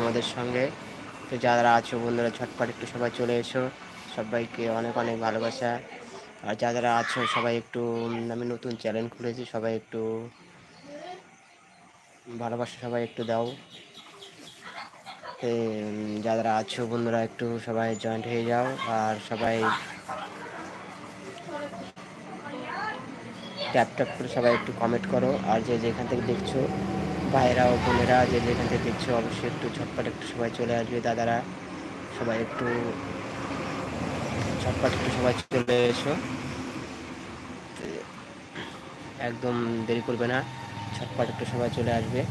তোমাদের সঙ্গে। তো যারা আছো বন্ধুরা ঝটপট একটু সবাই চলে এসো, সবাইকে অনেক অনেক ভালোবাসা। আর যারা আছো সবাই একটু আমি নতুন চ্যানেল খুলেছি, সবাই একটু ভালোবাসা সবাই একটু দাও। যারা আছো বন্ধুরা একটু সবাই জয়েন্ট হয়ে যাও, আর সবাই ট্যাপ ট্যাপ করে সবাই একটু কমেন্ট করো। আর যে যেখান থেকে দেখছো ভাইরা ও বোনেরা যে যেখান থেকে দেখছো অবশ্যই একটু ঝটপট একটু সবাই চলে আসবে। দাদারা সবাই একটু ঝটপট একটু সবাই চলে এসো, একদম দেরি করবে না, ঝটপট একটু সবাই চলে আসবে।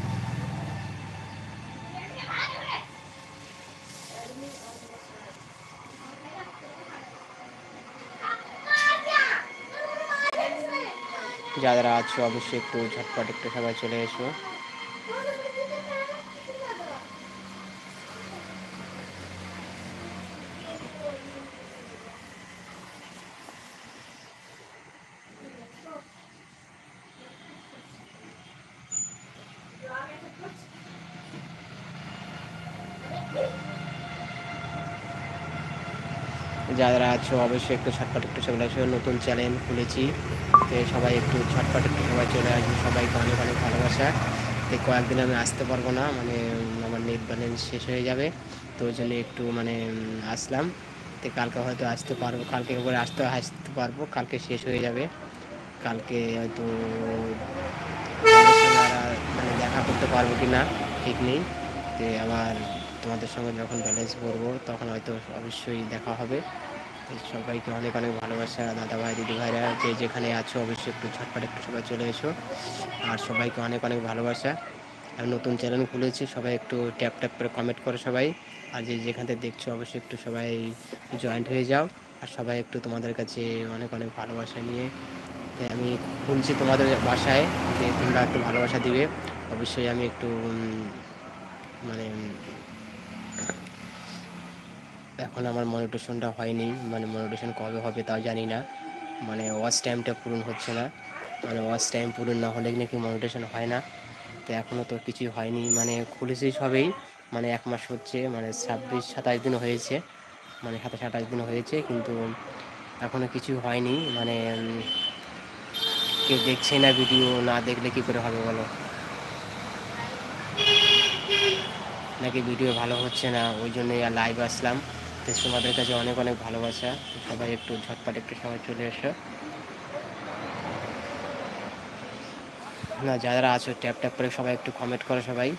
যারা আছো অবশ্যই একটু ঝটপট একটু সবাই চলে এসো। যারা আছো অবশ্যই একটু ঝটপট একটু চলে আসো, নতুন চ্যানেল খুলেছি, তো সবাই একটু ঝটপট একটু সবাই চলে আসবে। সবাইকে অনেক অনেক ভালোবাসা। তো কয়েকদিন আমি আসতে পারবো না, মানে আমার নেট ব্যালেন্স শেষ হয়ে যাবে, তো ওই জন্য একটু মানে আসলাম। তো কালকে হয়তো আসতে পারবো, কালকে একবার আসতে পারবো, কালকে শেষ হয়ে যাবে। কালকে হয়তো তোমাদের সঙ্গে আর মানে দেখা করতে পারবো কি না ঠিক নেই। তো আবার তোমাদের সঙ্গে যখন ব্যালেন্স করবো তখন হয়তো অবশ্যই দেখা হবে। সবাইকে অনেক অনেক ভালোবাসা, দাদা ভাই দিদি ভাইরা যে যেখানে আছো অবশ্যই একটু ঝটপট একটু সবাই চলে এসো। আর সবাইকে অনেক অনেক ভালোবাসা। আর নতুন চ্যানেল খুলেছি, সবাই একটু ট্যাপ ট্যাপ করে কমেন্ট করো সবাই। আর যে যেখান থেকে দেখছো অবশ্যই একটু সবাই জয়েন্ট হয়ে যাও। আর সবাই একটু তোমাদের কাছে অনেক অনেক ভালোবাসা নিয়ে আমি খুলছি তোমাদের বাসায়, যে তোমরা একটু ভালোবাসা দিবে। অবশ্যই আমি একটু মানে এখন আমার মনিটেশনটা হয়নি, মানে মনিটেশন কবে হবে তাও জানি না, মানে ওয়াচ টাইমটা পূরণ হচ্ছে না। মানে ওয়াচ টাইম পূরণ না হলে নাকি মনিটেশন হয় না। তো এখনও তো কিছুই হয়নি, মানে খুলেছি সবেই, মানে 1 মাস হচ্ছে, মানে 26-27 দিন হয়েছে, মানে 27-28 দিন হয়েছে, কিন্তু এখনও কিছু হয়নি। মানে কেউ দেখছে না, ভিডিও না দেখলে কী করে হবে বলো, নাকি ভিডিও ভালো হচ্ছে না, ওই জন্যই আর লাইভ আসলাম। তো তোমাদের কাছে অনেক অনেক ভালোবাসা। সবাই একটু ঝটপট একটু সবাই চলে এসো। না যারা আছো ট্যাপ ট্যাপ করে সবাই একটু কমেন্ট করো সবাই।